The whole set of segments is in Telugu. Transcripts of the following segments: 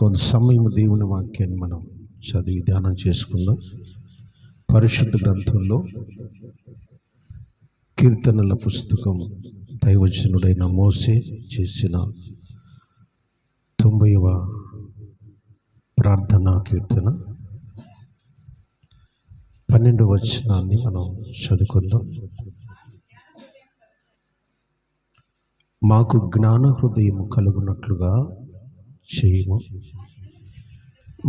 మరికొంత సమయం దేవుని వాక్యాన్ని మనం చదివి ధ్యానం చేసుకుందాం. పరిశుద్ధ గ్రంథంలో కీర్తనల పుస్తకం దైవజనుడైన మోసే చేసిన 90వ ప్రార్థనా కీర్తన 12వ వచనాన్ని మనం చదువుకుందాం. మాకు జ్ఞాన హృదయము కలుగునట్లుగా చేయము,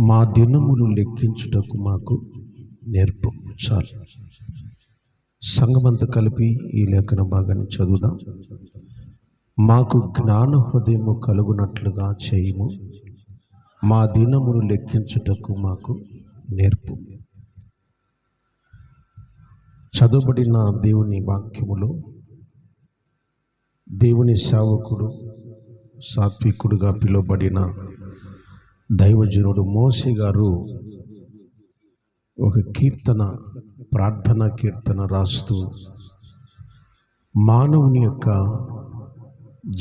మా దినములు లెక్కించుటకు మాకు నేర్పు. చాలు. సంఘమంతా కలిపి ఈ లేఖన భాగాన్ని చదువుదాం. మాకు జ్ఞాన హృదయము కలుగునట్లుగా చేయము, మా దినములు లెక్కించుటకు మాకు నేర్పు. చదువుబడిన దేవుని వాక్యములో దేవుని సేవకుడు, సాత్వికుడుగా పిలువబడిన దైవజనుడు మోసే గారు ఒక ప్రార్థనా కీర్తన రాస్తూ మానవుని యొక్క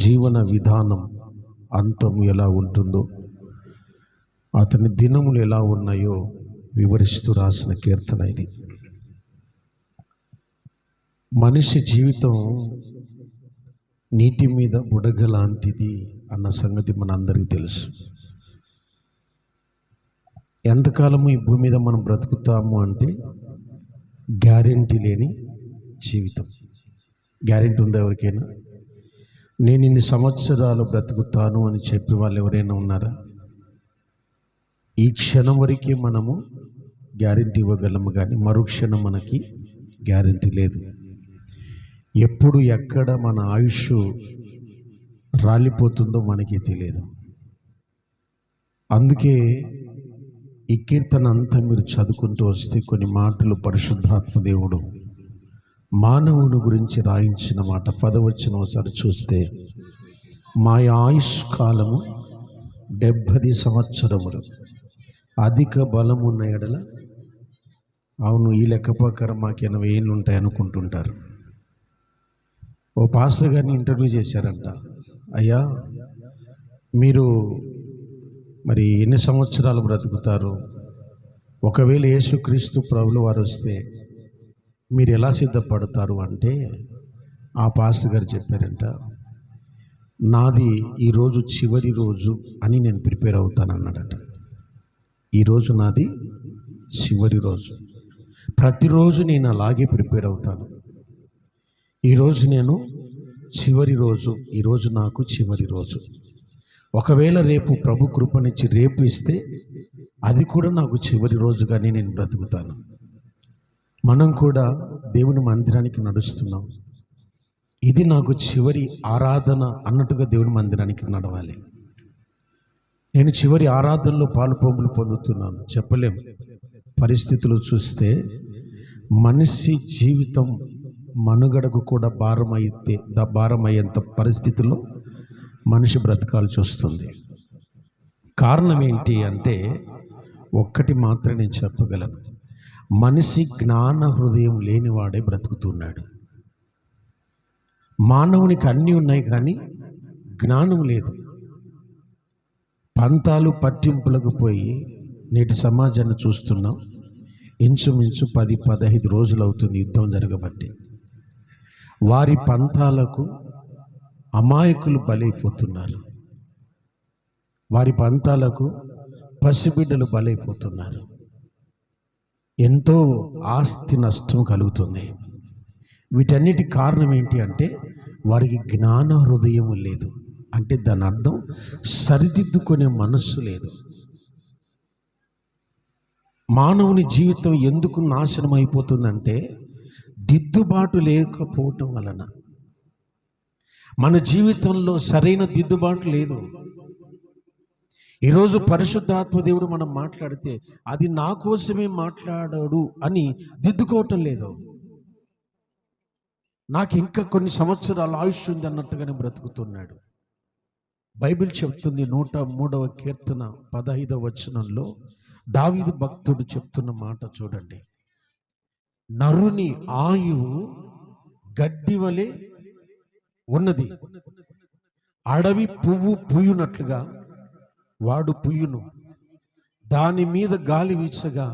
జీవన విధానం అంతం ఎలా ఉంటుందో, అతని దినములు ఎలా ఉన్నాయో వివరిస్తూ రాసిన కీర్తన ఇది. మనిషి జీవితం నీటి మీద బుడగ లాంటిది అన్న సంగతి మనందరికీ తెలుసు. ఎంతకాలము ఈ భూమి మీద మనం బ్రతుకుతాము అంటే గ్యారెంటీ లేని జీవితం. గ్యారెంటీ ఉందా ఎవరికైనా? నేను ఇన్ని సంవత్సరాలు బ్రతుకుతాను అని చెప్పే వాళ్ళు ఎవరైనా ఉన్నారా? ఈ క్షణం వరకే మనము గ్యారెంటీ ఇవ్వగలము, కానీ మరుక్షణం మనకి గ్యారెంటీ లేదు. ఎప్పుడు ఎక్కడ మన ఆయుష్ రాలిపోతుందో మనకి తెలియదు. అందుకే ఈ కీర్తన అంతా మీరు చదువుకుంటూ వస్తే కొన్ని మాటలు పరిశుద్ధాత్మ దేవుడు మానవుని గురించి రాయించిన మాట. 10వ వచనం ఒకసారి చూస్తే, మా ఆయుష్ కాలము 70 సంవత్సరములు, అధిక బలమున్న ఎడల. అవును, ఈ లెక్క ప్రకారం మాకు 80 ఏళ్ళు ఉంటాయి అనుకుంటుంటారు. ఓ పాస్టర్ గారిని ఇంటర్వ్యూ చేశారంట. అయ్యా, మీరు మరి ఎన్ని సంవత్సరాలు బ్రతుకుతారు? ఒకవేళ యేసుక్రీస్తు ప్రభులు వారు వస్తే మీరు ఎలా సిద్ధపడతారు అంటే, ఆ పాస్టర్ గారు చెప్పారంట, నాది ఈరోజు చివరి రోజు అని నేను ప్రిపేర్ అవుతాను అన్నాడట. ఈరోజు నాది చివరి రోజు, ప్రతిరోజు నేను అలాగే ప్రిపేర్ అవుతాను. ఈరోజు నేను చివరి రోజు, ఈరోజు నాకు చివరి రోజు. ఒకవేళ రేపు ప్రభు కృపనిచ్చి రేపు ఇస్తే అది కూడా నాకు చివరి రోజుగానే నేను బ్రతుకుతాను. మనం కూడా దేవుని మందిరానికి నడుస్తున్నాం, ఇది నాకు చివరి ఆరాధన అన్నట్టుగా దేవుని మందిరానికి నడవాలి. నేను చివరి ఆరాధనలో పాలుపొంపులు పొందుతున్నాను చెప్పలేం. పరిస్థితులు చూస్తే మనిషి జీవితం మనుగడకు కూడా భారమయ్యేంత పరిస్థితుల్లో మనిషి బ్రతకాల్సి వస్తుంది. కారణం ఏంటి అంటే, ఒక్కటి మాత్రం నేను చెప్పగలను, మనిషి జ్ఞాన హృదయం లేనివాడే బ్రతుకుతున్నాడు. మానవునికి అన్నీ ఉన్నాయి కానీ జ్ఞానం లేదు. పంతాలు పట్టింపులకు పోయి నేటి సమాజాన్ని చూస్తున్నాం. ఇంచుమించు 10-15 రోజులు అవుతుంది యుద్ధం జరగబట్టి. వారి పంతాలకు అమాయకులు బలైపోతున్నారు, వారి పంతాలకు పసిబిడ్డలు బలైపోతున్నారు. ఎంతో ఆస్తి నష్టం కలుగుతుంది. వీటన్నిటి కారణం ఏంటి అంటే, వారికి జ్ఞాన హృదయం లేదు. అంటే దాని అర్థం సరిదిద్దుకునే మనస్సు లేదు. మానవుని జీవితం ఎందుకు నాశనం అయిపోతుందంటే, దిద్దుబాటు లేకపోవటం వలన. మన జీవితంలో సరైన దిద్దుబాటు లేదు. ఈరోజు పరిశుద్ధాత్మ దేవుడు మనం మాట్లాడితే అది నా కోసమే మాట్లాడాడు అని దిద్దుకోవటం లేదు. నాకు ఇంకా కొన్ని సంవత్సరాల ఆయుష్ ఉంది అన్నట్టుగానే బ్రతుకుతున్నాడు. బైబిల్ చెప్తుంది 103వ కీర్తన 15వ వచనంలో దావీదు భక్తుడు చెప్తున్న మాట చూడండి. నరుని ఆయువు గడ్డి వలె ఉన్నది, అడవి పువ్వు పూయునట్లుగా వాడు పుయ్యును, దాని మీద గాలి వీచగా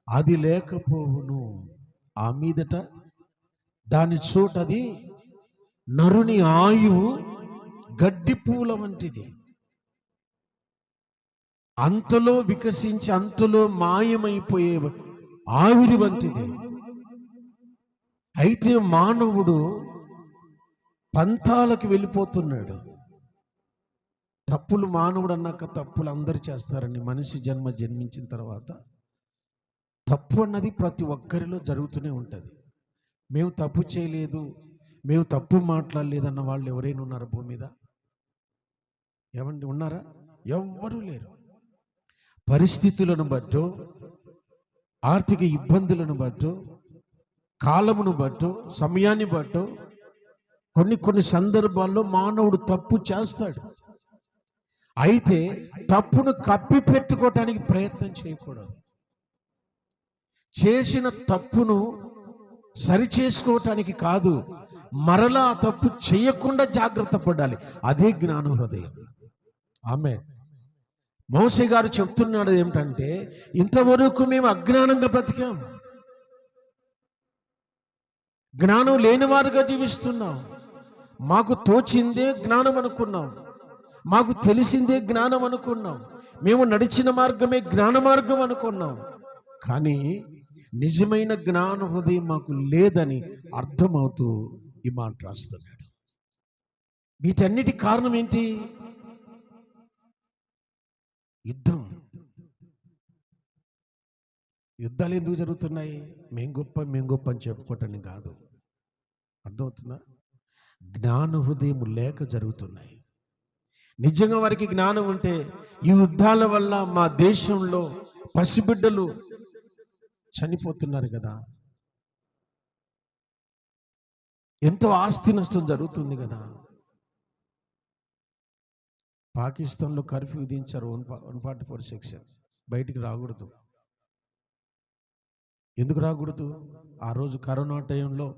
అది లేకపోవును. ఆ మీదట దాని చోటది నరుని ఆయువు గడ్డి పూల వంటిది, అంతలో వికసించి అంతలో మాయమైపోయే ఆవిరి వంటిది. అయితే మానవుడు పంతాలకు వెళ్ళిపోతున్నాడు. తప్పులు మానవుడు అన్నాక తప్పులు అందరు చేస్తారని, మనిషి జన్మించిన తర్వాత తప్పు అన్నది ప్రతి ఒక్కరిలో జరుగుతూనే ఉంటుంది. మేము తప్పు చేయలేదు, మేము తప్పు మాట్లాడలేదు అన్న వాళ్ళు ఎవరైనా ఉన్నారా భూమి మీద? ఏమండి, ఉన్నారా? ఎవ్వరూ లేరు. పరిస్థితులను బట్టో, ఆర్థిక ఇబ్బందులను బట్టో, కాలమును బట్టో, సమయాన్ని బట్టో కొన్ని సందర్భాల్లో మానవుడు తప్పు చేస్తాడు. అయితే తప్పును కప్పి పెట్టుకోవటానికి ప్రయత్నం చేయకూడదు. చేసిన తప్పును సరిచేసుకోవటానికి కాదు, మరలా ఆ తప్పు చేయకుండా జాగ్రత్త పడాలి. అదే జ్ఞాన హృదయం. ఆమేన్. మోషే గారు చెప్తున్నాడు ఏమిటంటే, ఇంతవరకు మేము అజ్ఞానంగా బ్రతికాం, జ్ఞానం లేని వారుగా జీవిస్తున్నాం. మాకు తోచిందే జ్ఞానం అనుకున్నాం, మాకు తెలిసిందే జ్ఞానం అనుకున్నాం, మేము నడిచిన మార్గమే జ్ఞాన మార్గం అనుకున్నాం. కానీ నిజమైన జ్ఞాన హృదయం మాకు లేదని అర్థమవుతూ ఈ మాట రాస్తున్నాడు. వీటన్నిటి కారణం ఏంటి? యుద్ధం. యుద్ధాలు ఎందుకు జరుగుతున్నాయి? మేం గొప్ప అని చెప్పుకోవటానికి కాదు. అర్థమవుతుందా? జ్ఞాన హృదయం లేక జరుగుతున్నాయి. నిజంగా వారికి జ్ఞానం ఉంటే ఈ యుద్ధాల వల్ల మా దేశంలో పసిబిడ్డలు చనిపోతున్నారు కదా, ఎంతో ఆస్తి నష్టం జరుగుతుంది కదా. పాకిస్తాన్లో కర్ఫ్యూ విధించారు, 144 సెక్షన్. బయటికి రాకూడదు. ఎందుకు రాకూడదు? ఆ రోజు కరోనా టైంలో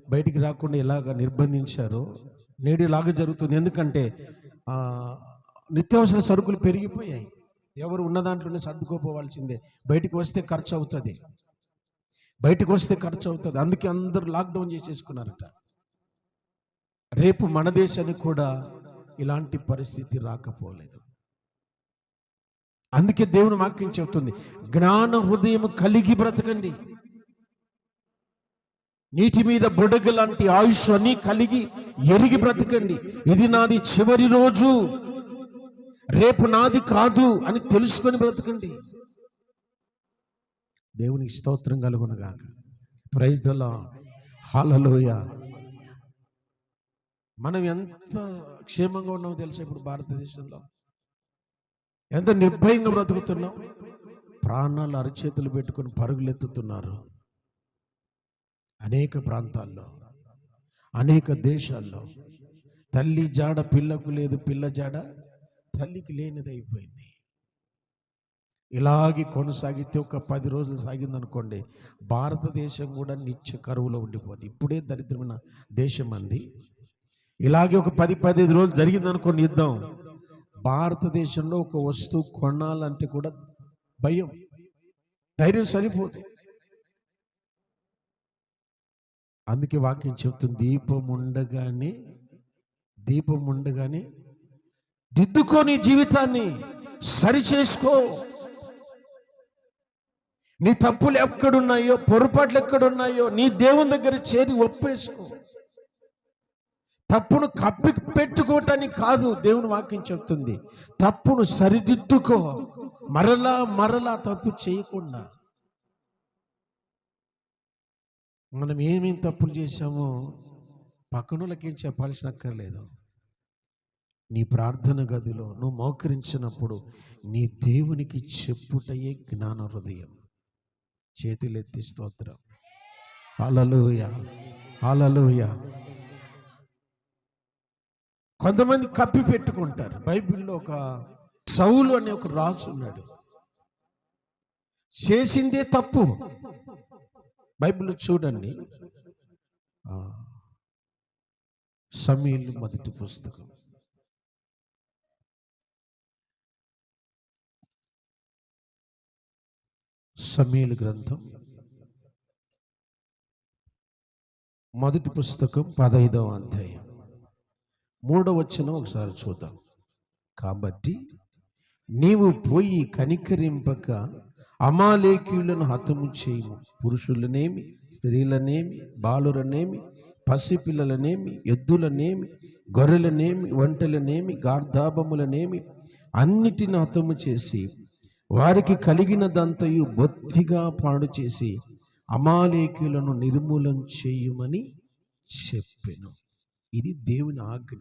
బయటికి రాకుండా ఎలాగ నిర్బంధించారో నేడు ఇలాగ జరుగుతుంది. ఎందుకంటే నిత్యావసర సరుకులు పెరిగిపోయాయి. ఎవరు ఉన్న దాంట్లోనే సర్దుకోపోవాల్సిందే. బయటికి వస్తే ఖర్చు అవుతుంది, అందుకే అందరూ లాక్డౌన్ చేసేసుకున్నారట. రేపు మన దేశానికి కూడా ఇలాంటి పరిస్థితి రాకపోలేదు. అందుకే దేవుని వాక్యం చెప్తుంది, జ్ఞాన హృదయం కలిగి బ్రతకండి. నీటి మీద బుడగ లాంటి ఆయుష్ అని కలిగి ఎరిగి బ్రతకండి. ఇది నాది చివరి రోజు, రేపు నాది కాదు అని తెలుసుకొని బ్రతకండి. దేవునికి స్తోత్రం కలుగును గాక. Praise the lord. హల్లెలూయా. మనం ఎంత క్షేమంగా ఉన్నామో తెలుసా? ఇప్పుడు భారతదేశంలో ఎంత నిర్భయంగా బ్రతుకుతున్నాం. ప్రాణాలు అరచేతులు పెట్టుకొని పరుగులెత్తుతున్నారు. అనేక ప్రాంతాల్లో, అనేక దేశాల్లో తల్లి జాడ పిల్లకు లేదు, పిల్ల జాడ తల్లికి లేనిదైపోయింది. ఇలాగే కొనసాగితే ఒక 10 రోజులు సాగిందనుకోండి, భారతదేశం కూడా నిత్య కరువులో ఉండిపోతుంది. ఇప్పుడే దరిద్రమైన దేశం అంది. ఇలాగే ఒక 10-15 రోజులు జరిగిందనుకోండి యుద్ధం, భారతదేశంలో ఒక వస్తువు కొనాలంటే కూడా భయం, ధైర్యం సరిపోదు. అందుకే వాక్యం చెప్తుంది, దీపం ఉండగానే దిద్దుకో, నీ జీవితాన్ని సరిచేసుకో. నీ తప్పులు ఎక్కడున్నాయో, పొరపాట్లు ఎక్కడున్నాయో నీ దేవుని దగ్గర చేరి ఒప్పేసుకో. తప్పును కప్పి పెట్టుకోవటానికి కాదు దేవుని వాక్యం చెప్తుంది, తప్పును సరిదిద్దుకో. మరలా తప్పు చేయకుండా. మనం ఏమేం తప్పులు చేశామో పక్కనులకేం చెప్పాల్సిన అక్కర్లేదు. నీ ప్రార్థన గదిలో నువ్వు మోకరించినప్పుడు నీ దేవునికి చెప్పుటయే జ్ఞాన హృదయం. చేతులెత్తి స్తోత్రం. హల్లెలూయా, హల్లెలూయా. కొంతమంది కప్పి పెట్టుకుంటారు. బైబిల్లో ఒక సౌలు అనే ఒక రాజు ఉన్నాడు. చేసిందే తప్పు. బైబిల్లో చూడండి, సమూయేలు మొదటి పుస్తకం సమూయేలు గ్రంథం మొదటి పుస్తకం 15వ అధ్యాయం 3వ వచనం ఒకసారి చూద్దాం. కాబట్టి నీవు పోయి కనికరింపక అమాలేకీయులను హతము చేయము, పురుషులనేమి, స్త్రీలనేమి, బాలురనేమి, పసిపిల్లలనేమి, ఎద్దులనేమి, గొర్రెలనేమి, ఒంటెలనేమి, గార్ధాబములనేమి అన్నిటిని హతము చేసి వారికి కలిగినదంతయు బొత్తిగా పాడు చేసి అమాలేకీయులను నిర్మూలం చేయమని చెప్పెను. ఇది దేవుని ఆజ్ఞ.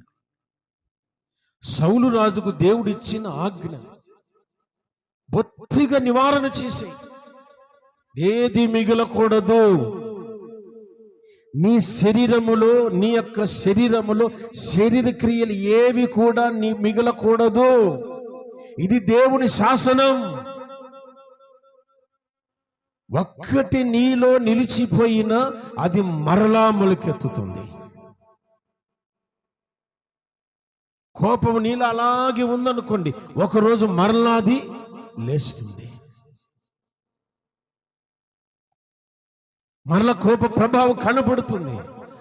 సౌలు రాజుకు దేవుడిచ్చిన ఆజ్ఞ. బొత్తిగా నివారణ చేసే, ఏది మిగలకూడదు. నీ శరీరములో, నీ యొక్క శరీరములో శరీర క్రియలు ఏవి కూడా నీ మిగలకూడదు. ఇది దేవుని శాసనం. ఒక్కటి నీలో నిలిచిపోయినా అది మరలా మొలకెత్తుతుంది. కోపం నీలో అలాగే ఉందనుకోండి, ఒకరోజు మరలాది లేస్తుంది. మరల కోప ప్రభావం కనబడుతుంది.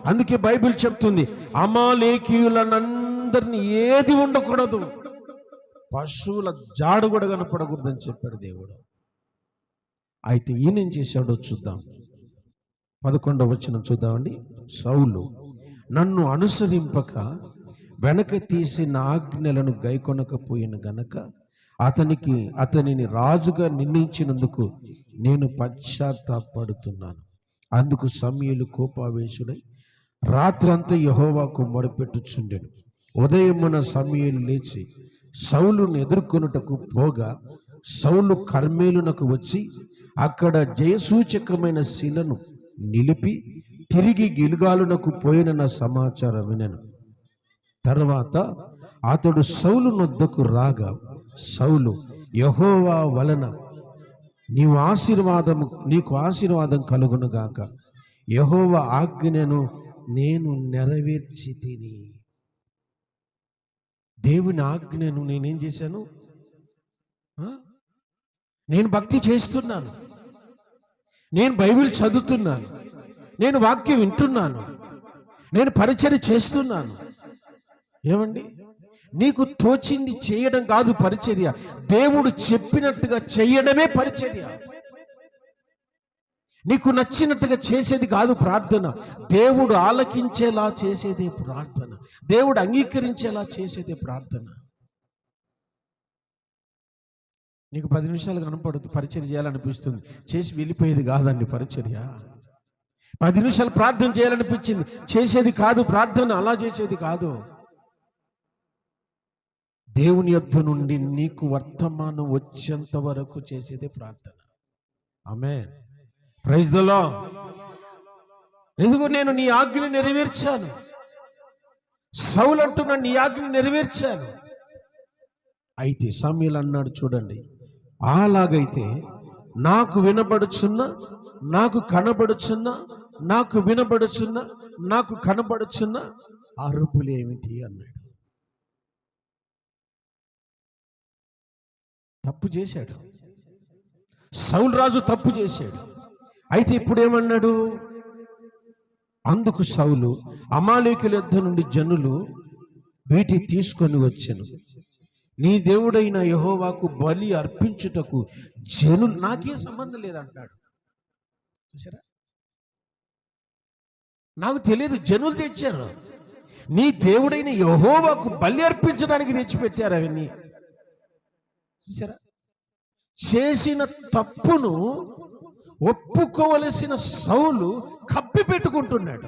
అందుకే బైబిల్ చెప్తుంది, అమాలేకీయులనందరినీ ఏది ఉండకూడదు, పశువుల జాడు కూడా కనపడకూడదని చెప్పాడు దేవుడు. అయితే ఈయన ఏం చేశాడో చూద్దాం. 11వ వచనం చూద్దామండి. సౌలు నన్ను అనుసరింపక వెనక తీసి నా ఆజ్ఞలను గైకొనకపోయిన గనక అతనిని రాజుగా నిర్ణయించినందుకు నేను పశ్చాత్తాపడుతున్నాను. అందుకు సమూయేలు కోపావేశుడై రాత్రంతా యెహోవాకు మొరపెట్టుచుండెను. ఉదయమున సమూయేలు లేచి సౌలును ఎదుర్కొనుటకు పోగా సౌలు కర్మేలునకు వచ్చి అక్కడ జయసూచకమైన శిలను నిలిపి తిరిగి గిల్గాలునకు పోయిన సమాచారం వినెను. తర్వాత అతడు సౌలు నొద్దకు రాగా సౌలు, యెహోవా వలన నీకు ఆశీర్వాదం కలుగునుగాక, యెహోవా ఆజ్ఞను నేను నెరవేర్చి తిని. దేవుని ఆజ్ఞను నేనేం చేశాను? నేను భక్తి చేస్తున్నాను, నేను బైబిల్ చదువుతున్నాను, నేను వాక్యం వింటున్నాను, నేను పరిచర్య చేస్తున్నాను. ఏమండి, నీకు తోచింది చేయడం కాదు పరిచర్య, దేవుడు చెప్పినట్టుగా చేయడమే పరిచర్య. నీకు నచ్చినట్టుగా చేసేది కాదు ప్రార్థన, దేవుడు ఆలకించేలా చేసేదే ప్రార్థన, దేవుడు అంగీకరించేలా చేసేదే ప్రార్థన. నీకు 10 నిమిషాలు కనపడుతుంది, పరిచర్య చేయాలనిపిస్తుంది, చేసి వెళ్ళిపోయేది కాదండి పరిచర్య. 10 నిమిషాలు ప్రార్థన చేయాలనిపించింది, చేసేది కాదు ప్రార్థన, అలా చేసేది కాదు. దేవుని యొద్ద నుండి నీకు వర్తమానం వచ్చేంత వరకు చేసేదే ప్రార్థన. ఆమేన్, ప్రైజ్ ది లార్డ్. ఎందుకు నేను నీ ఆజ్ఞను నెరవేర్చాను. సౌలు అంటున్నాడు, నీ ఆజ్ఞను నెరవేర్చాను. అయితే సమూయేలు అన్నాడు, చూడండి, అలాగైతే నాకు వినబడుచున్న, నాకు కనబడుచున్న, నాకు వినబడుచున్న, నాకు కనబడుచున్న అరుపులేమిటి అన్నాడు. తప్పు చేశాడు సౌలు రాజు, తప్పు చేశాడు. అయితే ఇప్పుడు ఏమన్నాడు? అందుకు సౌలు, అమాలేకుల యొద్ద నుండి జనులు వీటి తీసుకొని వచ్చెను, నీ దేవుడైన యెహోవాకు బలి అర్పించుటకు జనులు, నాకేం సంబంధం లేదంటాడు. చూసారా, నాకు తెలియదు, జనులు తెచ్చారు. నీ దేవుడైన యెహోవాకు బలి అర్పించడానికి తెచ్చిపెట్టారు అవన్నీ. చూసారా, చేసిన తప్పును ఒప్పుకోవలసిన సౌలు కప్పి పెట్టుకుంటున్నాడు.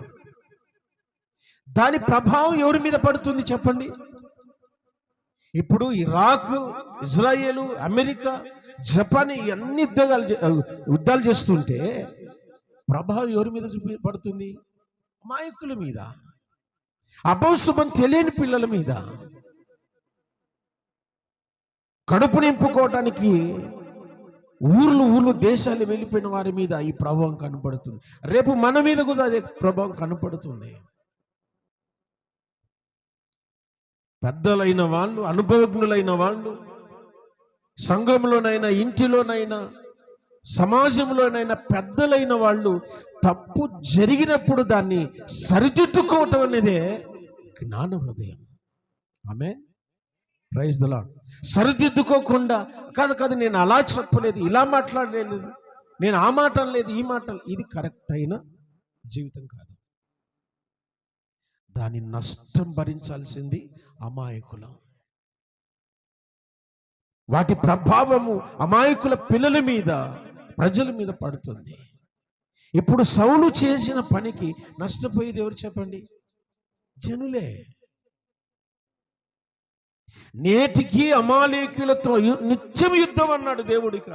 దాని ప్రభావం ఎవరి మీద పడుతుంది చెప్పండి? ఇప్పుడు ఇరాక్, ఇజ్రాయేలు, అమెరికా, జపాన్ అన్ని యుద్ధాలు చేస్తుంటే ప్రభావం ఎవరి మీద పడుతుంది? అమాయకుల మీద, అపశుభం తెలియని పిల్లల మీద, కడుపు నింపుకోవటానికి ఊర్లు దేశాలు వెళ్ళిపోయిన వారి మీద ఈ ప్రభావం కనపడుతుంది. రేపు మన మీద కూడా అదే ప్రభావం కనపడుతుంది. పెద్దలైన వాళ్ళు, అనుభవజ్ఞులైన వాళ్ళు, సంఘంలోనైనా ఇంటిలోనైనా సమాజంలోనైనా పెద్దలైన వాళ్ళు తప్పు జరిగినప్పుడు దాన్ని సరిదిద్దుకోవటం అనేదే జ్ఞాన హృదయం. ఆమేన్. Praise the lord. సరిదిద్దుకోకుండా కాదు నేను అలా చెప్పలేదు, ఇలా మాట్లాడలేదు, నేను ఆ మాట లేదు, ఈ మాట, ఇది కరెక్ట్ అయిన జీవితం కాదు. దాని నష్టం భరించాల్సింది అమాయకులం. వాటి ప్రభావము అమాయకుల పిల్లల మీద, ప్రజల మీద పడుతుంది. ఇప్పుడు సౌలు చేసిన పనికి నష్టపోయేది ఎవరు చెప్పండి? జనులే. నేటికి అమాలేకులతో నిత్యం యుద్ధం అన్నాడు దేవుడిక.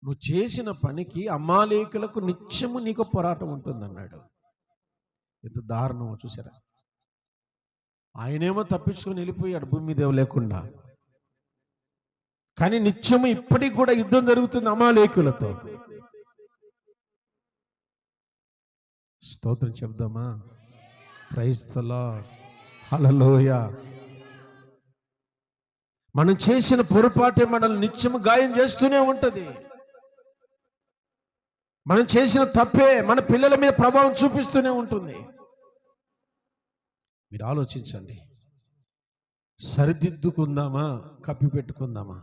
నువ్వు చేసిన పనికి అమాలేకులకు నిత్యము నీకు పోరాటం ఉంటుందన్నాడు. ఎంత దారుణమో చూసారా? ఆయనేమో తప్పించుకొని వెళ్ళిపోయాడు భూమి మీద లేకుండా, కానీ నిత్యము ఇప్పటికి కూడా యుద్ధం జరుగుతుంది అమాలేకులతో. స్తోత్రం చెప్దామా? Praise the lord. హల్లెలూయా. మనం చేసిన పొరపాటే మనల్ని నిత్యము గాయం చేస్తూనే ఉంటది. మనం చేసిన తప్పే మన పిల్లల మీద ప్రభావం చూపిస్తూనే ఉంటుంది. మీరు ఆలోచించండి. సరిదిద్దుకుందామా, కప్పిపెట్టుకుందామా?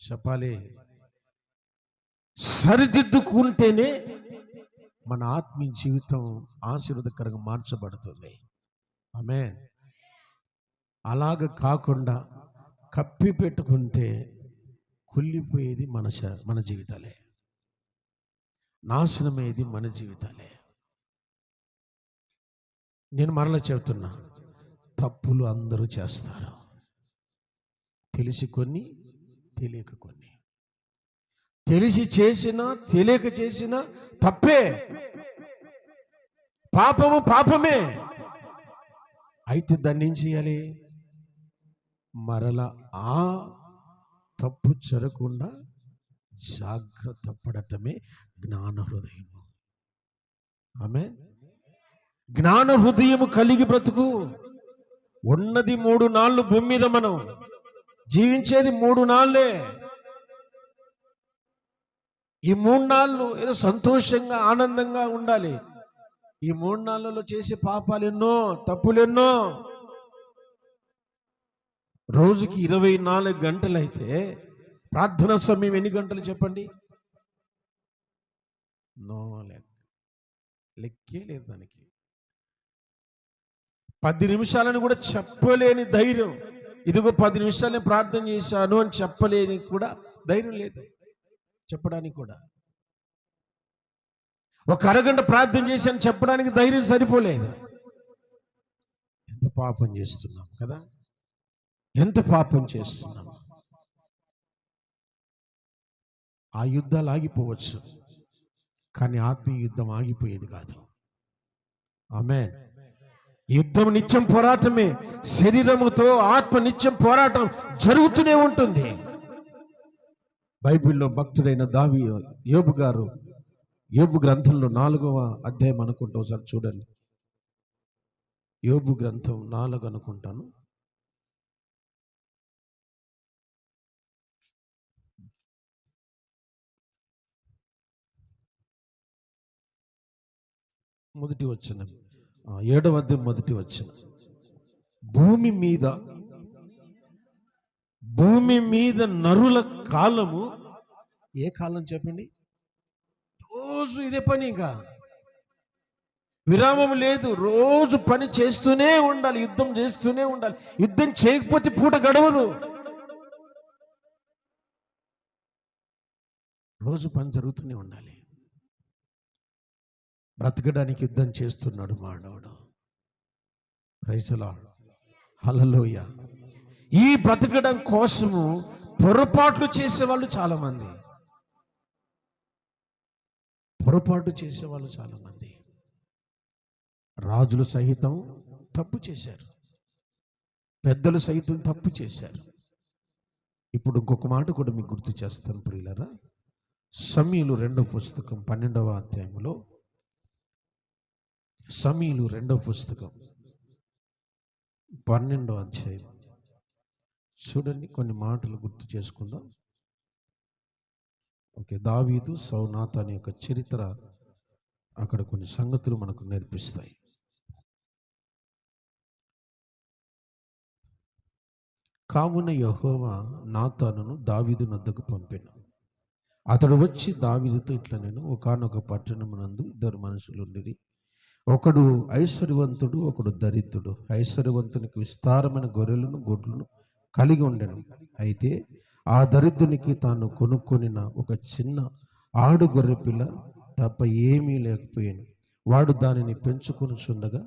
చెప్పాలి. సరిదిద్దుకుంటేనే మన ఆత్మీయ జీవితం ఆశీర్వాదకరంగా మార్చబడుతుంది. ఆమేన్. అలాగ కాకుండా కప్పి పెట్టుకుంటే కుళ్ళిపోయేది మన జీవితాలే, నాశనమయ్యేది మన జీవితాలే. నేను మరలా చెబుతున్నా, తప్పులు అందరూ చేస్తారు. తెలిసి కొన్ని, తెలియక కొన్ని. తెలిసి చేసినా తెలియక చేసినా తప్పే, పాపము పాపమే. అయితే దాన్ని ఏం చేయాలి? మరలా ఆ తప్పు జరగకుండా జాగ్రత్త పడటమే జ్ఞాన హృదయము. ఆమేన్. జ్ఞాన హృదయము కలిగి బ్రతుకు. ఉన్నది 3 నాళ్ళు భూమి మీద, మనం జీవించేది 3 నాళ్ళే. ఈ 3 నాళ్ళు ఏదో సంతోషంగా ఆనందంగా ఉండాలి. ఈ 3 నాళ్ళలో చేసే పాపాలు ఎన్నో, తప్పులు ఎన్నో. రోజుకి 24 గంటలు అయితే ప్రార్థనా సమయం ఎన్ని గంటలు చెప్పండి? నో లెక్కే లేదు దానికి. 10 నిమిషాలను కూడా చెప్పలేని ధైర్యం. ఇదిగో 10 నిమిషాలు ప్రార్థన చేశాను అని చెప్పలేని కూడా ధైర్యం లేదు చెప్పడానికి కూడా. ఒక అరగంట ప్రార్థన చేశాను చెప్పడానికి ధైర్యం సరిపోలేదు. ఎంత పాపం చేస్తున్నాం కదా, ఎంత పాపం చేస్తున్నాం. ఆ యుద్ధాలు ఆగిపోవచ్చు, కానీ ఆత్మీయ యుద్ధం ఆగిపోయేది కాదు. ఆమేన్. యుద్ధం నిత్యం పోరాటమే. శరీరముతో ఆత్మ నిత్యం పోరాటం జరుగుతూనే ఉంటుంది. బైబిల్లో భక్తుడైన యోబు గారు, యోబు గ్రంథంలో 4వ అధ్యాయం అనుకుంటా, ఒకసారి చూడండి. యోబు గ్రంథం 4 అనుకుంటాను. మొదటి వచనం, 7వ అధ్యాయం మొదటి వచనం. భూమి మీద నరుల కాలము ఏ కాలం చెప్పండి? రోజు ఇదే పని, ఇంకా విరామం లేదు. రోజు పని చేస్తూనే ఉండాలి, యుద్ధం చేస్తూనే ఉండాలి. యుద్ధం చేయకపోతే పూట గడవదు. రోజు పని జరుగుతూనే ఉండాలి. బ్రతకడానికి యుద్ధం చేస్తున్నాడు మానవుడు. Praise the lord. హల్లెలూయా. ఈ బ్రతకడం కోసము పొరపాట్లు చేసేవాళ్ళు చాలా మంది. పొరపాటు చేసేవాళ్ళు చాలా మంది. రాజులు సహితం తప్పు చేశారు, పెద్దలు సైతం తప్పు చేశారు. ఇప్పుడు ఇంకొక మాట కూడా మీకు గుర్తు చేస్తాను ప్రియులారా. సమూయేలు 2వ పుస్తకం 12వ అధ్యాయంలో, సమూయేలు 2వ పుస్తకం 12వ అధ్యాయం చూడండి. కొన్ని మాటలు గుర్తు చేసుకుందాం. ఓకే, దావీదు నాతాను యొక్క చరిత్ర అక్కడ కొన్ని సంగతులు మనకు నేర్పిస్తాయి. కావున యెహోవా నాతానును దావీదు నద్దకు పంపెను. అతడు వచ్చి దావీదుతో ఇట్లా, నేను ఒకానొక పట్టణమునందు ఇద్దరు మనుషులు ఉండిరి. ఒకడు ఐశ్వర్యవంతుడు, ఒకడు దరిద్రుడు. ఐశ్వర్యవంతునికి విస్తారమైన గొర్రెలను గొడ్లను కలిగి ఉండెను. అయితే ఆ దరిద్రునికి తాను కొనుక్కొనిన ఒక చిన్న ఆడు గొర్రె పిల్ల తప్ప ఏమీ లేకపోయాను. వాడు దానిని పెంచుకొని చుండగా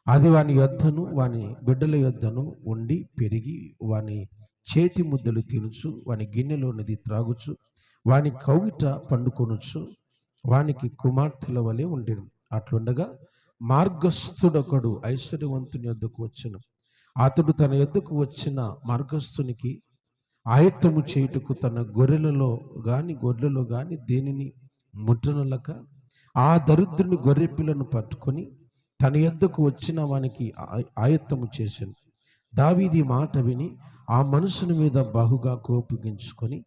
అది వాని యొద్దను వాని బిడ్డల యొద్దను ఉండి పెరిగి వాని చేతి ముద్దలు తినుచు వాని గిన్నెలోనిది త్రాగుచు వాని కౌగిట పండుకొనుచు వానికి కుమార్తెల వలె ఉండెను. అట్లుండగా మార్గస్థుడొకడు ఐశ్వర్యవంతుని యొద్దకు వచ్చెను. అతడు తన యొద్దకు వచ్చిన మార్గస్థునికి ఆయత్తము చేయుటకు తన గొర్రెలలో గాని గొడ్లలో గాని దేనిని ముట్టనలక ఆ దరిద్రుని గొర్రె పిల్లను పట్టుకొని తన యొద్దకు వచ్చిన వానికి ఆయత్తము చేశాను. దావీదు మాట విని ఆ మనుషుని మీద బహుగా కోపగించుకొని,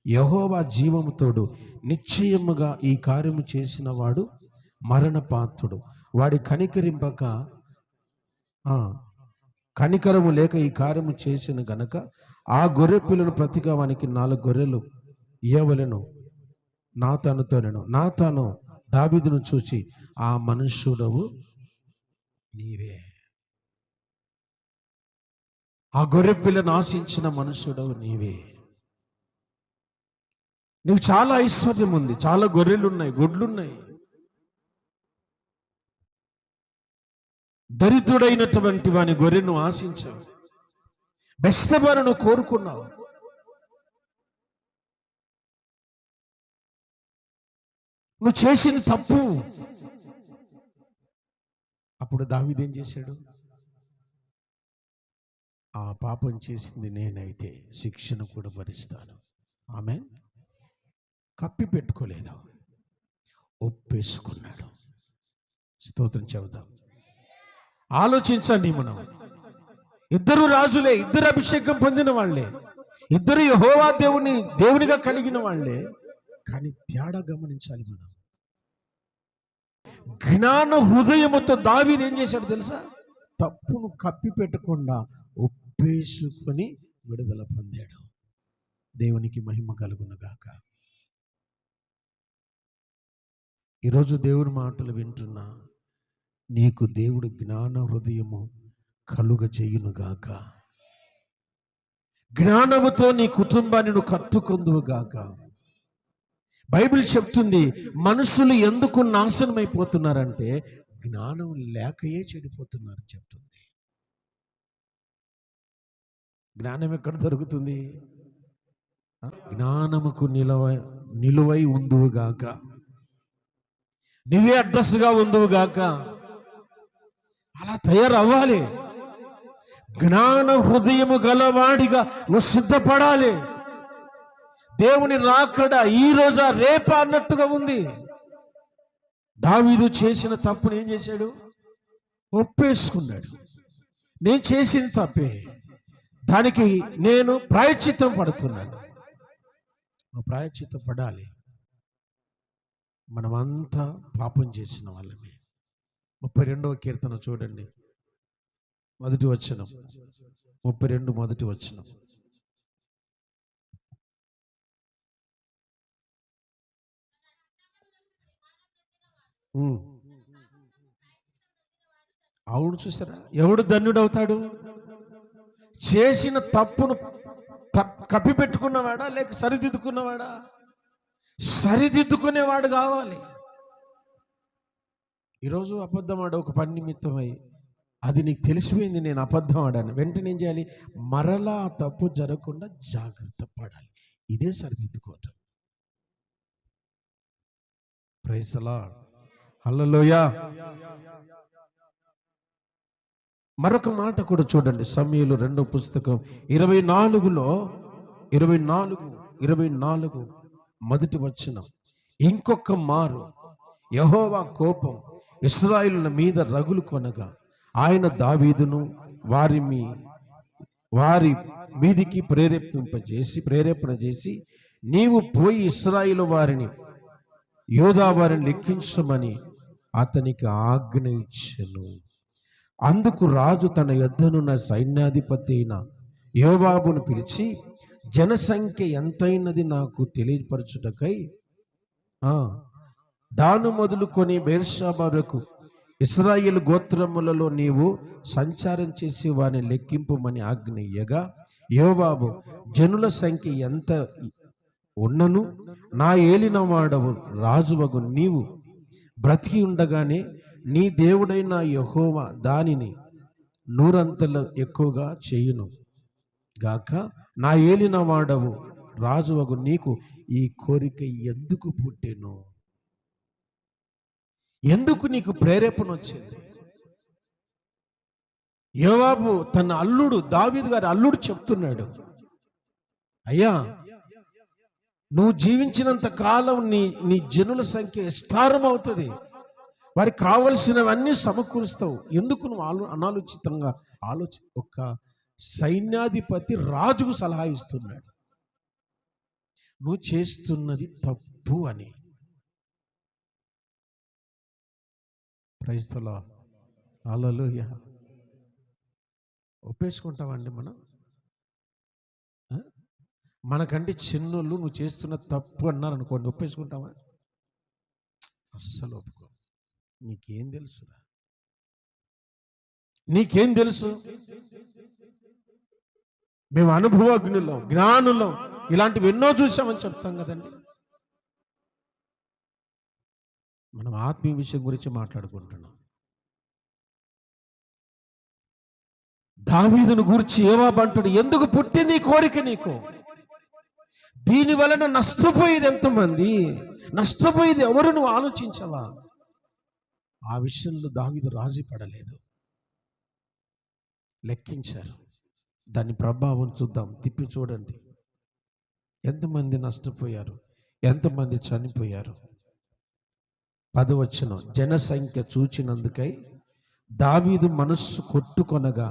యెహోవా జీవముతోడు నిశ్చయముగా ఈ కార్యము చేసిన వాడు మరణపాత్రుడు, వాడి కనికరము లేక ఈ కార్యము చేసిన గనక ఆ గొర్రె పిల్లను ప్రతిగా వానికి 4 గొర్రెలు ఇయ్యవలెను. నాతాను దావీదును చూసి, ఆ మనుష్యుడవు నీవే, ఆ గొర్రె పిల్లను ఆశించిన మనుష్యుడవు నీవే. నీకు చాలా ఐశ్వర్యం ఉంది, చాలా గొర్రెలున్నాయి, గుడ్లున్నాయి. దరిద్రుడైనటువంటి వాని గొర్రెను ఆశించావు, బెస్తబరును కోరుకున్నావు. నువ్వు చేసిన తప్పు. అప్పుడు దావీదు ఏం చేశాడు? ఆ పాపం చేసింది నేనైతే శిక్షను కూడా భరిస్తాను. ఆమేన్. కప్పి పెట్టుకోలేదు, ఒప్పేసుకున్నాడు. స్తోత్రం చెబుదాం. ఆలోచించండి, మనం ఇద్దరు రాజులే, ఇద్దరు అభిషేకం పొందిన వాళ్ళే, ఇద్దరు యెహోవా దేవునిగా కలిగిన వాళ్ళే. కానీ తేడా గమనించాలి మనం. జ్ఞాన హృదయముతో దావీదు ఏం చేశాడు తెలుసా? తప్పును కప్పి పెట్టకుండా ఒప్పేసుకొని విడుదల పొందాడు. దేవునికి మహిమ కలుగును గాక. ఈరోజు దేవుని మాటలు వింటున్నా, నీకు దేవుడు జ్ఞాన హృదయము కలుగ చేయును గాక. జ్ఞానముతో నీ కుటుంబాన్ని నువ్వు కట్టుకుందువు గాక. బైబిల్ చెప్తుంది, మనుషులు ఎందుకు నాశనం అయిపోతున్నారంటే జ్ఞానం లేకయే చెడిపోతున్నారు చెప్తుంది. జ్ఞానం ఎక్కడ దొరుకుతుంది? జ్ఞానముకు నిలువై ఉందువుగాక, నువ్వే అడ్రస్గా ఉందువుగాక. అలా తయారవ్వాలి. జ్ఞాన హృదయము గలవాడిగా నువ్వు సిద్ధపడాలి. దేవుని రాకడ ఈ రోజా రేపా అన్నట్టుగా ఉంది. దావీదు చేసిన తప్పును ఏం చేశాడు? ఒప్పేసుకున్నాడు. నేను చేసిన తప్పే, దానికి నేను ప్రాయశ్చిత్తం పడుతున్నాను. నువ్వు ప్రాయశ్చిత్తం పడాలి. మనమంతా పాపం చేసిన వాళ్ళమే. 32వ కీర్తన చూడండి, మొదటి వచనం. 32 మొదటి వచనం. అవును, చూసారా? ఎవడు ధన్యుడవుతాడు? చేసిన తప్పును కప్పిపెట్టుకున్నవాడా లేక సరిదిద్దుకున్నవాడా? సరిదిద్దుకునేవాడు కావాలి. ఈరోజు అబద్ధం ఆడ ఒక పని నిమిత్తమై అది నీకు తెలిసిపోయింది, నేను అబద్ధం ఆడాను. వెంటనే ఏం చేయాలి? మరలా ఆ తప్పు జరగకుండా జాగ్రత్త పడాలి. ఇదే సరిదిద్దుకోవటం. Praise the lord. హల్లెలూయా. మరొక మాట కూడా చూడండి, సమూయేలు 2వ పుస్తకం 24 మొదటి వచనం. ఇంకొక మారు యెహోవా కోపం ఇశ్రాయేలుల మీద రగులు కొనగా ఆయన దావీదును వారి మీదికి ప్రేరేపణ చేసి నీవు పోయి ఇశ్రాయేలు వారిని యోధా వారిని లెక్కించమని అతనికి ఆజ్ఞ ఇచ్చెను. అందుకు రాజు తన యొద్దనున్న సైన్యాధిపతి అయిన యోవాబును పిలిచి, జనసంఖ్య ఎంతైనది నాకు తెలియపరచుటకై దాను మొదలుకొని బెర్షెబా వరకు ఇశ్రాయేలు గోత్రములలో నీవు సంచారం చేసి వారిని లెక్కింపుమని ఆజ్ఞ ఇయ్యగా, యోవాబు, జనుల సంఖ్య ఎంత ఉన్నను నా ఏలినవాడవు రాజువగు నీవు బ్రతికి ఉండగానే నీ దేవుడైన యెహోవా దానిని నూరంతలు ఎక్కువగా చేయును గాక. నా ఏలినవాడవు రాజువగు నీకు ఈ కోరిక ఎందుకు పుట్టెను? ఎందుకు నీకు ప్రేరేపణ వచ్చింది? యోవాబు తన అల్లుడు దావీదు గారి అల్లుడు చెప్తున్నాడు, అయ్యా, నువ్వు జీవించినంత కాలం నీ జనుల సంఖ్య విస్తారం అవుతుంది, వారికి కావలసినవన్నీ సమకూరుస్తావు. ఎందుకు నువ్వు అనాలోచితంగా ఒక సైన్యాధిపతి రాజుకు సలహా ఇస్తున్నాడు, నువ్వు చేస్తున్నది తప్పు అని. ప్రైజ్ ది లార్డ్, హల్లెలూయా. ఒప్పేసుకుంటామండి మనం? మనకంటే చిన్నోళ్ళు నువ్వు చేస్తున్న తప్పు అన్నారు అనుకోండి, ఒప్పేసుకుంటావా? అస్సలు ఒప్పుకో. నీకేం తెలుసురా? నీకేం తెలుసు? మేము అనుభవజ్ఞులం, జ్ఞానులం, ఇలాంటివి ఎన్నో చూసామని చెప్తాం కదండి. మనం ఆత్మీయ విషయం గురించి మాట్లాడుకుంటున్నాం. దావీదును గూర్చి యోవాబు అంటాడు, ఎందుకు పుట్టింది ఈ కోరిక నీకు? దీని వలన నష్టపోయేది ఎంతమంది, నష్టపోయేది ఎవరు, నువ్వు ఆలోచించవా? ఆ విషయంలో దావీదు రాజీ పడలేదు. లెక్కించారు. దాని ప్రభావం చూద్దాం, తిప్పి చూడండి. ఎంతమంది నష్టపోయారు, ఎంతమంది చనిపోయారు. 10వ వచనం, జనసంఖ్య చూచినందుకై దావీదు మనస్సు కొట్టుకొనగా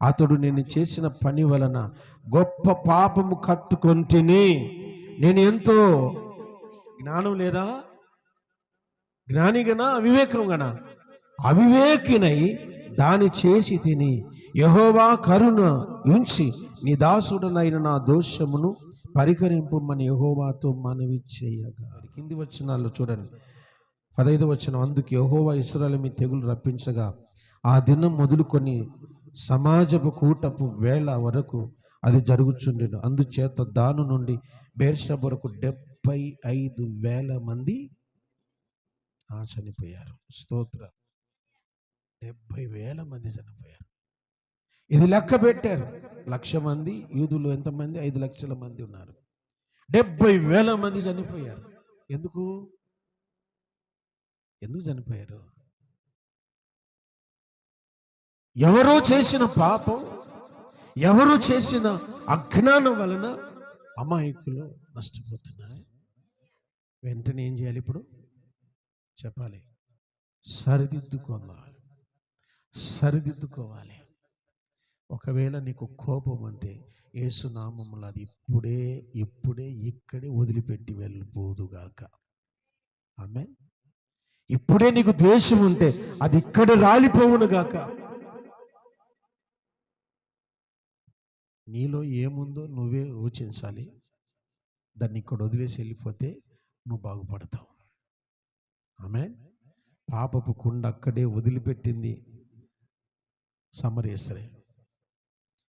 అతడు, నేను చేసిన పని వలన గొప్ప పాపము కట్టుకొంటిని. నేను ఎంతో జ్ఞానం లేదా? జ్ఞానిగనా అవివేకం గనా? అవివేకినై దాని చేసి తిని యెహోవా కరుణ ఉంచి నీ దాసుడనైన నా దోషమును పరిహరింపుమని యెహోవాతో మనవి చేయగా. కింది వచనాల్లో చూడండి, 15వ వచనం, అందుకు యెహోవా ఇశ్రాయేలు మీ తెగులు రప్పించగా ఆ దినం మొదలుకొని సమాజపు కూటపు వేళ వరకు అది జరుగుచుండెను. అందుచేత దాను నుండి బెర్షెబా వరకు 75,000 మంది చనిపోయారు. స్తోత్ర. 70,000 మంది చనిపోయారు. ఇది లెక్క పెట్టారు. 1,00,000 మంది యూదులు, ఎంతమంది? 5 లక్షల మంది ఉన్నారు. 70,000 మంది చనిపోయారు. ఎందుకు చనిపోయారు? ఎవరో చేసిన పాపం, ఎవరు చేసిన అజ్ఞానం వలన అమాయకులు నష్టపోతున్నారు. వెంటనే ఏం చేయాలి? ఇప్పుడు చెప్పాలి, సరిదిద్దుకోవాలి. ఒకవేళ నీకు కోపం అంటే యేసు నామములో అది ఇప్పుడే ఇక్కడే వదిలిపెట్టి వెళ్ళిపోదుగాక. ఆమేన్. ఇప్పుడే నీకు ద్వేషం ఉంటే అది ఇక్కడ రాలిపోవునుగాక. నీలో ఏముందో నువ్వే ఊచించాలి. దాన్ని ఇక్కడ వదిలేసి వెళ్ళిపోతే నువ్వు బాగుపడతావు. ఆమేన్. పాపపు కుండ అక్కడే వదిలిపెట్టింది సమరయేశ్వరి.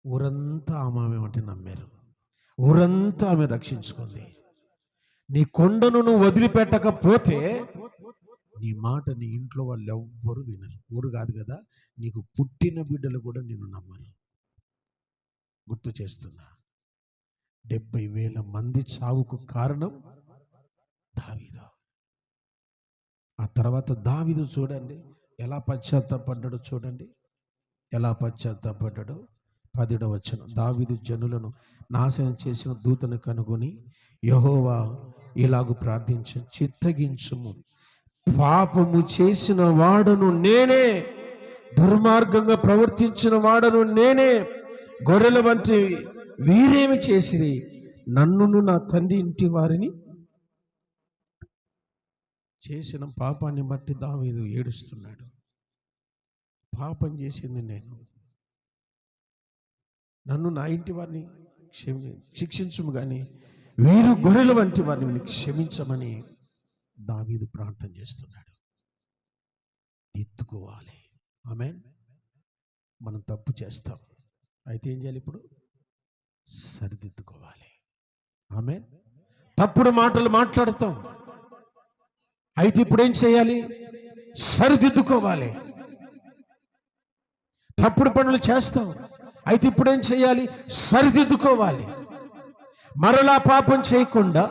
ఊరంతా ఆమె అంటే నమ్మారు, ఊరంతా ఆమె రక్షించుకుంది. నీ కొండను నువ్వు వదిలిపెట్టకపోతే నీ మాట నీ ఇంట్లో వాళ్ళు ఎవ్వరు వినరు. ఊరు కాదు కదా, నీకు పుట్టిన బిడ్డలు కూడా నిన్ను నమ్మరు. గుర్తు చేస్తున్నా, 70,000 మంది చావుకు కారణం దావీదు. ఆ తర్వాత దావీదు చూడండి ఎలా పశ్చాత్తాపడ్డాడో చూడండి, ఎలా పశ్చాత్తాపడ్డాడో. 10వ వచనం, దావీదు జనులను నాశనం చేసిన దూతను కనుగొని యెహోవా ఇలాగు ప్రార్థించి, చిత్తగించుము, పాపము చేసిన వాడను నేనే, దుర్మార్గంగా ప్రవర్తించిన వాడను నేనే. గొర్రెల వంటి వీరేమి చేసిరి, నన్నును నా తండ్రి ఇంటి వారిని చేసిన పాపాన్ని బట్టి దావీదు ఏడుస్తున్నాడు. పాపం చేసింది నేను, నన్ను నా ఇంటి వారిని శిక్షించుము కానీ వీరు గొర్రెల వంటి వారిని క్షమించమని దావీదు ప్రార్థన చేస్తున్నాడు. దిద్దుకోవాలి. ఆమేన్. మనం తప్పు చేస్తాం, అయితే ఏం చేయాలి? ఇప్పుడు సరిదిద్దుకోవాలి. ఆమేన్. తప్పుడు మాటలు మాట్లాడతాం, అయితే ఇప్పుడు ఏం చేయాలి? సరిదిద్దుకోవాలి. తప్పుడు పనులు చేస్తాం, అయితే ఇప్పుడు ఏం చేయాలి? సరిదిద్దుకోవాలి. మరలా పాపం చేయకుండా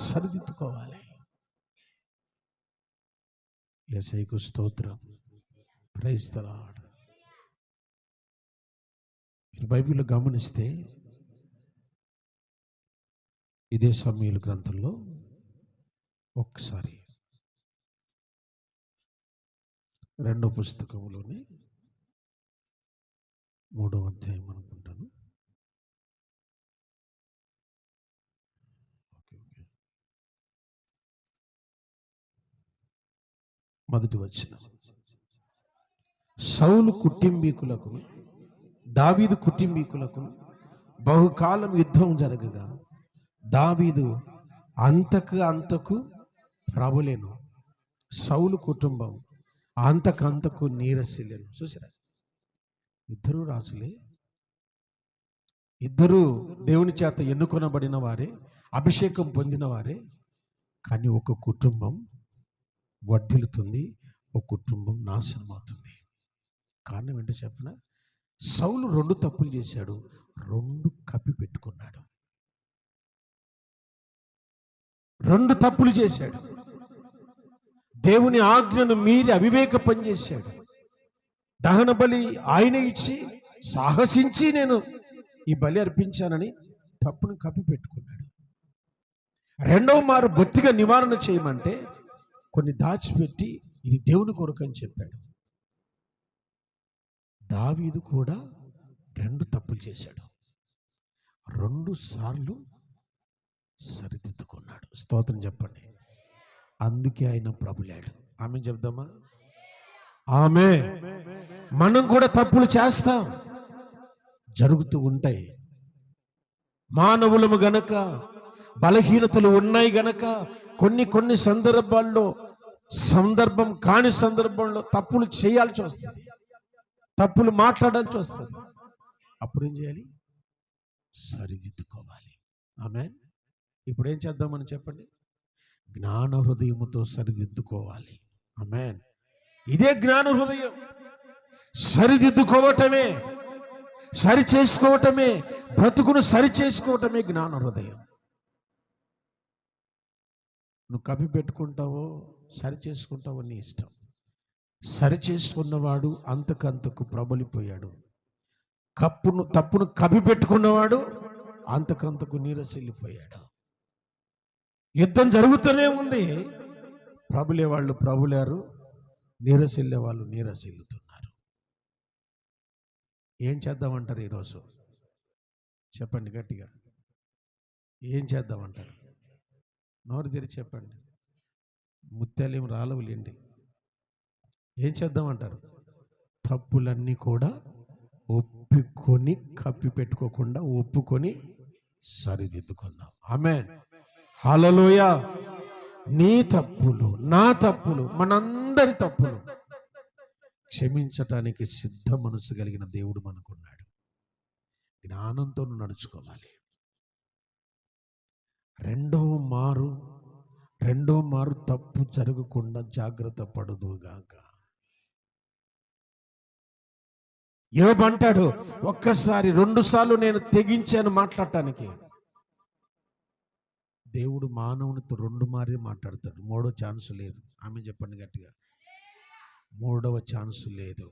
సరిదిద్దుకోవాలి. యేసయ్యకు స్తోత్రం. Praise the lord. బైబిల్లో గమనిస్తే ఇదే సమూయేలు గ్రంథంలో ఒక్కసారి 2వ పుస్తకంలోనే 3వ అధ్యాయం అనుకుంటాను. మొదటి వచనం. సౌలు కుటుంబీకులకు దావీదు కుటుంబీకులకు బహుకాలం యుద్ధం జరగగా దావీదు అంతకు ప్రబలేను, సౌలు కుటుంబం అంతకు నీరసిల్లేను. చూసారా? ఇద్దరు రాజులే, ఇద్దరు దేవుని చేత ఎన్నుకొనబడిన వారే, అభిషేకం పొందిన వారే, కానీ ఒక కుటుంబం వర్ధిల్లుతుంది, ఒక కుటుంబం నాశనం అవుతుంది. కారణం ఏంటో చెప్పిన? సౌలు 2 తప్పులు చేశాడు, 2 కప్పి పెట్టుకున్నాడు. 2 తప్పులు చేశాడు. దేవుని ఆజ్ఞను మీరి అవివేక పనిచేశాడు. దహన బలి ఆయన ఇచ్చి సాహసించి నేను ఈ బలి అర్పించానని తప్పును కప్పి పెట్టుకున్నాడు. 2వ మారు బొత్తిగా నివారణ చేయమంటే కొన్ని దాచిపెట్టి ఇది దేవుని కొరకు అని చెప్పాడు. దావీదు కూడా 2 తప్పులు చేశాడు, 2 సార్లు సరిదిద్దుకున్నాడు. స్తోత్రం చెప్పండి. అందుకే ఆయన ప్రభులాడు. ఆమె చెప్దామా? ఆమె. మనం కూడా తప్పులు చేస్తాం, జరుగుతూ ఉంటాయి. మానవులము గనక, బలహీనతలు ఉన్నాయి గనక కొన్ని సందర్భాల్లో, సందర్భం కాని సందర్భంలో తప్పులు చేయాల్సి వస్తుంది, తప్పులు మాట్లాడాల్సి వస్తుంది. అప్పుడు ఏం చేయాలి? సరిదిద్దుకోవాలి. ఆమేన్. ఇప్పుడు ఏం చేద్దామని చెప్పండి? జ్ఞాన హృదయముతో సరిదిద్దుకోవాలి. ఆమేన్. ఇదే జ్ఞాన హృదయం. సరిదిద్దుకోవటమే, సరి చేసుకోవటమే, బ్రతుకును సరి చేసుకోవటమే జ్ఞాన హృదయం. నువ్వు కప్పి పెట్టుకుంటావో సరి చేసుకుంటావో నీ ఇష్టం. సరి చేసుకున్నవాడు అంతకు ప్రబలిపోయాడు. తప్పును కప్పి పెట్టుకున్నవాడు అంతకు నీరసిల్లిపోయాడు. యుద్ధం జరుగుతూనే ఉంది. ప్రభులే వాళ్ళు ప్రభులారు, నీరసిల్లే వాళ్ళు నీరసిల్లుతున్నారు. ఏం చేద్దామంటారు ఈరోజు? చెప్పండి గట్టిగా. ఏం చేద్దామంటారు? నోరు తెరిచి చెప్పండి. ముత్యాలేం రాలవులేండి. ఏం చేద్దామంటారు? తప్పులన్నీ కూడా ఒప్పుకొని, కప్పి పెట్టుకోకుండా ఒప్పుకొని సరిదిద్దుకుందాం. ఆమేన్. హల్లెలూయా. నీ తప్పులు, నా తప్పులు, మనందరి తప్పులు క్షమించటానికి సిద్ధ మనసు కలిగిన దేవుడు మనకున్నాడు. జ్ఞానంతో నడుచుకోవాలి. రెండో మారు తప్పు జరగకుండా జాగ్రత్త పడుదుగాక. యోబు అంటాడు, ఒక్కసారి 2 సార్లు నేను తెగించాను మాట్లాడటానికి. దేవుడు మానవునితో 2 మారే మాట్లాడతాడు. 3వ ఛాన్స్ లేదు. ఆమె చెప్పండి గట్టిగా. 3వ ఛాన్స్ లేదు.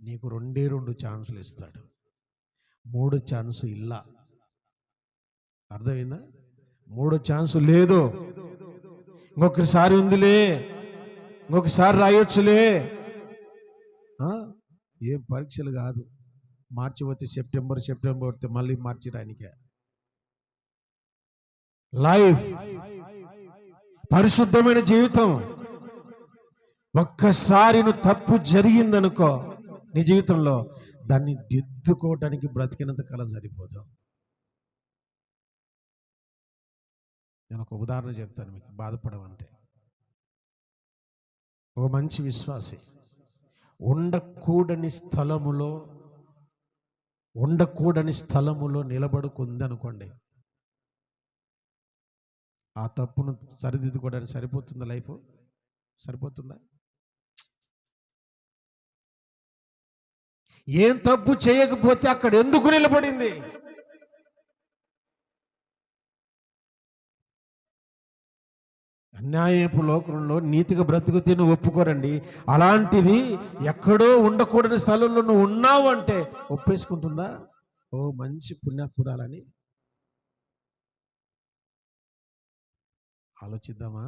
నీకు 2 ఛాన్సులు ఇస్తాడు. 3వ ఛాన్స్ ఇల్లా. అర్థమైందా? 3వ ఛాన్స్ లేదు. ఇంకొకసారి ఉందిలే, ఇంకొకసారి రాయొచ్చులే. ఏం పరీక్షలు కాదు. మార్చి పోతే సెప్టెంబర్ వస్తే మళ్ళీ మార్చి రానికే. లైఫ్, పరిశుద్ధమైన జీవితం. ఒక్కసారి నువ్వు తప్పు జరిగిందనుకో నీ జీవితంలో, దాన్ని దిద్దుకోవటానికి బ్రతికినంత కాలం సరిపోదు. నేను ఒక ఉదాహరణ చెప్తాను మీకు, బాధపడమంటే. ఒక మంచి విశ్వాసి ఉండకూడని స్థలములో నిలబడుకుంది అనుకోండి, ఆ తప్పును సరిదిద్దుకోవడానికి సరిపోతుందా? లైఫ్ సరిపోతుందా? ఏం తప్పు చేయకపోతే అక్కడ ఎందుకు నిలబడింది? అన్యాయపు లోకంలో నీతిగా బ్రతుకుతే నువ్వు ఒప్పుకోరండి. అలాంటిది ఎక్కడో ఉండకూడని స్థలంలో నువ్వు ఉన్నావు అంటే ఒప్పేసుకుంటుందా? ఓ మంచి పుణ్యాత్మురాలని ఆలోచిద్దామా?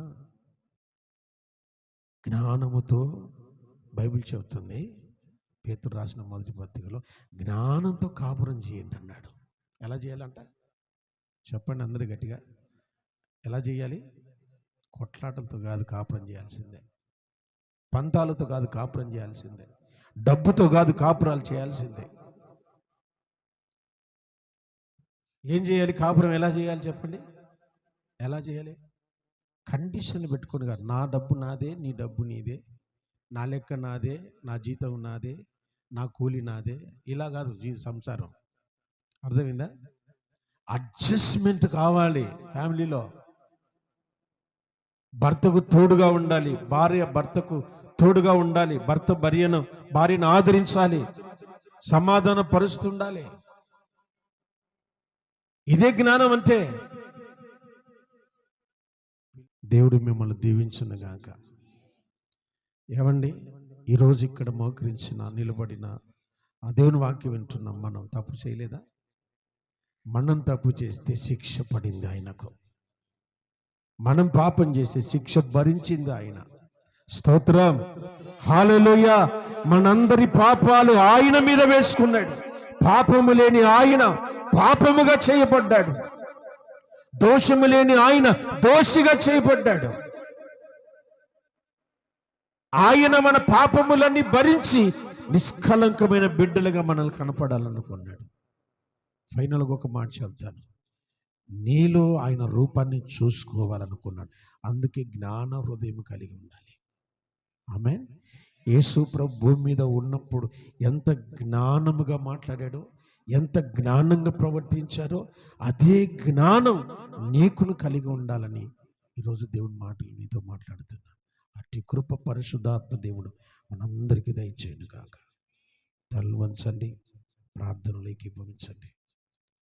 జ్ఞానముతో బైబిల్ చెబుతుంది, పేతురు రాసిన మొదటి పత్రికలో, జ్ఞానంతో కాపురం చేయండి అన్నాడు. ఎలా చేయాలంట చెప్పండి అందరూ గట్టిగా. ఎలా చేయాలి? కొట్లాటలతో కాదు కాపురం చేయాల్సిందే, పంతాలతో కాదు కాపురం చేయాల్సిందే, డబ్బుతో కాదు కాపురాలు చేయాల్సిందే. ఏం చేయాలి? కాపురం ఎలా చేయాలి చెప్పండి? ఎలా చేయాలి? కండిషన్లు పెట్టుకొని కాదు. నా డబ్బు నాదే, నీ డబ్బు నీదే, నా లెక్క నాదే, నా జీతం నాదే, నా కూలి నాదే, ఇలా కాదు సంసారం. అర్థమైందా? అడ్జస్ట్మెంట్ కావాలి ఫ్యామిలీలో. భర్తకు తోడుగా ఉండాలి, భార్య భర్తకు తోడుగా ఉండాలి, భర్త భార్యను ఆదరించాలి, సమాధాన పరుస్తుండాలి. ఇదే జ్ఞానం అంటే. దేవుడు మిమ్మల్ని దీవించును గాక. ఏమండి, ఈరోజు ఇక్కడ మోకరించిన నిలబడిన ఆ దేవుని వాక్యం వింటున్నాం. మనం తప్పు చేయలేదా? మనం తప్పు చేస్తే శిక్ష పడింది ఆయనకు. మనం పాపం చేసే శిక్ష భరించింది ఆయన. స్తోత్రం, హల్లెలూయా. మనందరి పాపాలు ఆయన మీద వేసుకున్నాడు. పాపము లేని ఆయన పాపముగా చేయబడ్డాడు, దోషము లేని ఆయన దోషిగా చేయబడ్డాడు. ఆయన మన పాపములన్నీ భరించి నిష్కలంకమైన బిడ్డలుగా మనల్ని కనపడాలనుకున్నాడు. ఫైనల్గా ఒక మాట చెప్తాను, నీలో ఆయన రూపాన్ని చూసుకోవాలనుకున్నాడు. అందుకే జ్ఞాన హృదయం కలిగి ఉండాలి. ఆమేన్. యేసు ప్రభు భూమి మీద ఉన్నప్పుడు ఎంత జ్ఞానముగా మాట్లాడాడో, ఎంత జ్ఞానంగా ప్రవర్తించారో, అదే జ్ఞానం నీకును కలిగి ఉండాలని ఈరోజు దేవుని మాటలు మీతో మాట్లాడుతున్నా. అట్టి కృప పరిశుద్ధాత్మ దేవుడు మనందరికీ దయచేయును కాక. తల్లు వంచండి, ప్రార్థనలోకి భవించండి.